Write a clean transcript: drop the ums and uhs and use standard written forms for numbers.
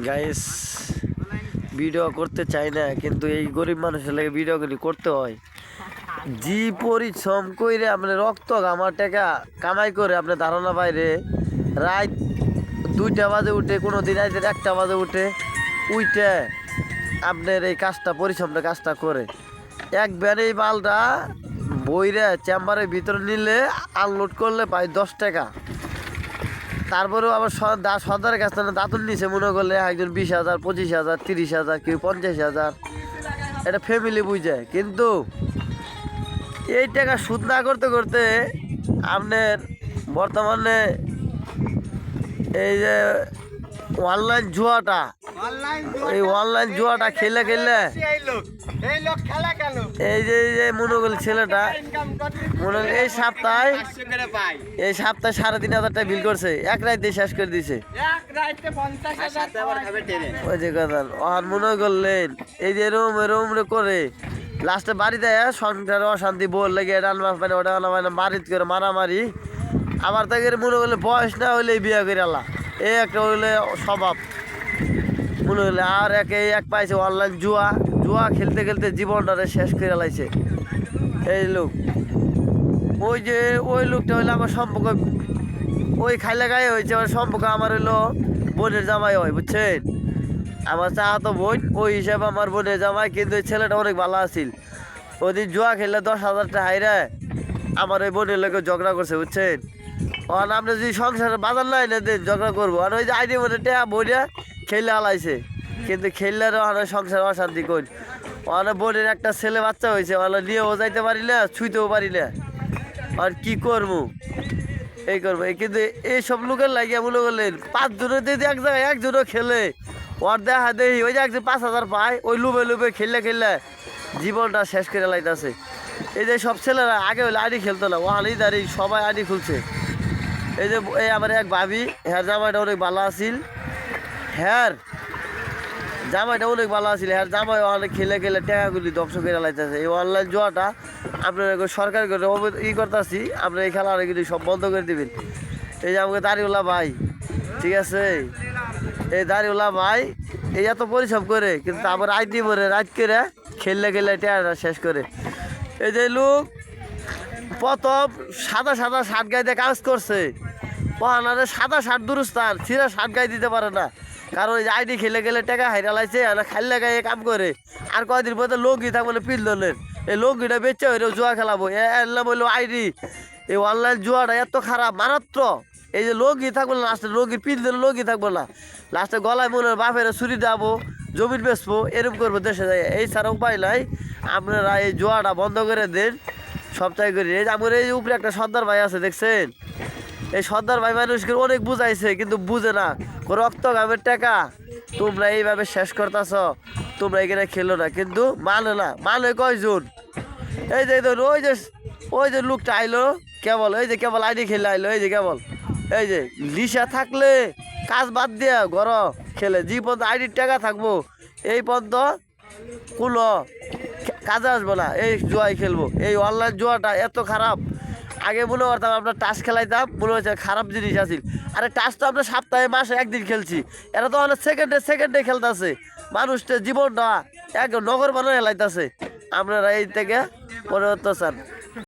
Guys video করতে চাই না, কিন্তু এই গরিব মানুষের লাগে ভিডিওগুলি করতে হয়। জি পরিশ্রম করে আপনি রক্ত আমার টাকা কামাই করে আপনি ধারণা বাইরে রাত 2টা বাজে উঠে, কোনো দিন রাতের 1টা বাজে উঠে উইটে আপনার এই কাজটা পরিশ্রমটা কাজটা করে একবার এই মালটা বইরে চেম্বারের ভিতরে নিলে আনলোড করলে পাই 10 টাকা। তারপরেও আবার সর্দারের কাছ থেকে দাঁতুন নিচে মনে করলে একজন 20,000, 25,000, 30,000, কেউ 50,000, এটা ফ্যামিলি বুঝে। কিন্তু এই টাকা সুদ না করতে করতে আপনার বর্তমানে এই যে অনলাইন জুয়াটা, এই অনলাইন জুয়াটা খেলে খেললে এই যে মনে করল ছেলেটা মনে হল এই সপ্তাহে 3,500 টাকা বিল করছে, এক রাতে শেষ করে দিছে। ওই যে কথা আর মনে করলেন এই যে রুম রুম করে লাস্টে বাড়িতে সংসারে অশান্তি বল লেগে রান্না পানি ওটা বাড়িতে করে মারামারি। আবার তাকে মনে করলে বয়স না হইলে বিয়ে করে আল্লাহ, এই একটা হইলে স্বভাব মনে হলে। আর এক পাইছে অনলাইন জুয়া, জুয়া খেলতে খেলতে জীবনটারে শেষ করে লাইছে এই লোক। ওই লোকটা হইলে আমার সম্পর্ক ওই খাইলে গায়ে হয়েছে, আমার সম্পর্ক আমার হইলো বোনের জামাই হয়, বুঝছেন? আমার চাহাতো বোন, ওই হিসাবে আমার বোনের জামাই। কিন্তু ওই ছেলেটা অনেক ভালো আছিল। ওদিন জুয়া খেললে 10,000 টাকা হাইরে আমার ওই বোনের লোকে ঝগড়া করছে, বুঝছেন? আর আপনি যদি সংসারে বাজার নাই না দেন ঝগড়া করবো। আর ওই যে আইডি মনে টেয়া বইটা খেললে হালাইছে, কিন্তু খেললে অনেক সংসার অশান্তি কর। অনেক বোনের একটা ছেলে বাচ্চা হয়েছে, ওরা নিয়েও যাইতে পারি না, ছুঁইতেও পারি না। আর কি করবো এই করবো। কিন্তু এইসব লোকের লাগিয়ে মনে করলেন 5 জনের যদি এক জায়গায় একজনও খেলে ওর দেখা দেখি ওই যে একজন 5,000 পায়, ওই লুবে লুবে খেললে খেললে জীবনটা শেষ করে লাইতেছে। এই যে সব ছেলেরা আগে হলে আইডি খেলতো না, ওখানেই দাঁড়িয়ে সবাই আইডি খুলছে। এই যে এই আমার এক ভাবি, হ্যার জামাইটা অনেক ভালো আছিল, হ্যার জামাইটা অনেক ভালো আছিল, হ্যার জামাই অনেক খেলে খেলে টাকাগুলি ধ্বংস করে লাইতেছে। এই অনলাইন জুয়াটা আপনার সরকার করে করতেছি, আপনার এই খেলা কিন্তু সব বন্ধ করে দিবেন। এই যে আমাকে দাড়িওয়ালা ভাই, ঠিক আছে, এই দাড়িওয়ালা ভাই এই এত পরিশ্রম করে কিন্তু আবার আইডি মরে রাত করে খেললে খেললে টাকাটা শেষ করে। এই যে লোক প্রথম সাদা সাদা শার্ট গায়ে দিয়ে কাজ করছে, ওখানে সাদা শার্ট দুরস্থান ছিঁড়া শার্ট গায়ে দিতে পারে না, কারণ ওই যে আইডি খেলে গেলে টাকা হাইরা লাইছে, খাইলে গায়ে কাম করে। আর কয়দিন পরে লঙ্গি থাকবে পিল ধরলেন, এই লঙ্গিটা বেচে হইলেও জুয়া খেলাবো, এলাম হইলো আইডি। এই অনলাইন জুয়াটা এত খারাপ মারাত্মক। এই যে লঙ্গি থাকবো না, লাস্টে লঙ্গি পিল ধরে লঙ্গি থাকবো না, লাস্টে গলায় মনে বাপের ছুরি যাবো, জমিন বেচবো, এরকম করবো দেশে যায়। এই ছাড়া উপায় নাই, আপনারা এই জুয়াটা বন্ধ করে দেন সপ্তাহে করে। এই যে আমার এই উপরে একটা সর্দার ভাই আছে দেখছেন, এই সর্দার ভাই মানুষকে অনেক বুঝাইছে কিন্তু বুঝে না। রক্ত ঘামের টাকা তোমরা এইভাবে শেষ করতেছ, তোমরা এখানে খেলো না, কিন্তু মানে না। মানে কয়জন? এই যে ওই যে লোকটা আইলো কেবল, এই যে কেবল আইডি খেলে আইলো, এই যে কেবল এই যে লিসা থাকলে কাজ বাদ দিয়া ঘর খেলে, যে পর্যন্ত আইডির টাকা থাকবো এই পর্যন্ত কোনো কাজে আসবো না, এই জুয়াই খেলবো। এই অনলাইন জুয়াটা এত খারাপ। আগে মনে করতাম আমরা টাস খেলাইতাম, মনে হচ্ছে খারাপ জিনিস আছিল। আরে টাস তো আমরা সপ্তাহে মাসে একদিন খেলছি, এরা তো অনেক সেকেন্ডে খেলতেছে। মানুষটা জীবনটা এক নগর বানায় হেলাইতেছে। আপনারা এই থেকে পরিবর্তন চান।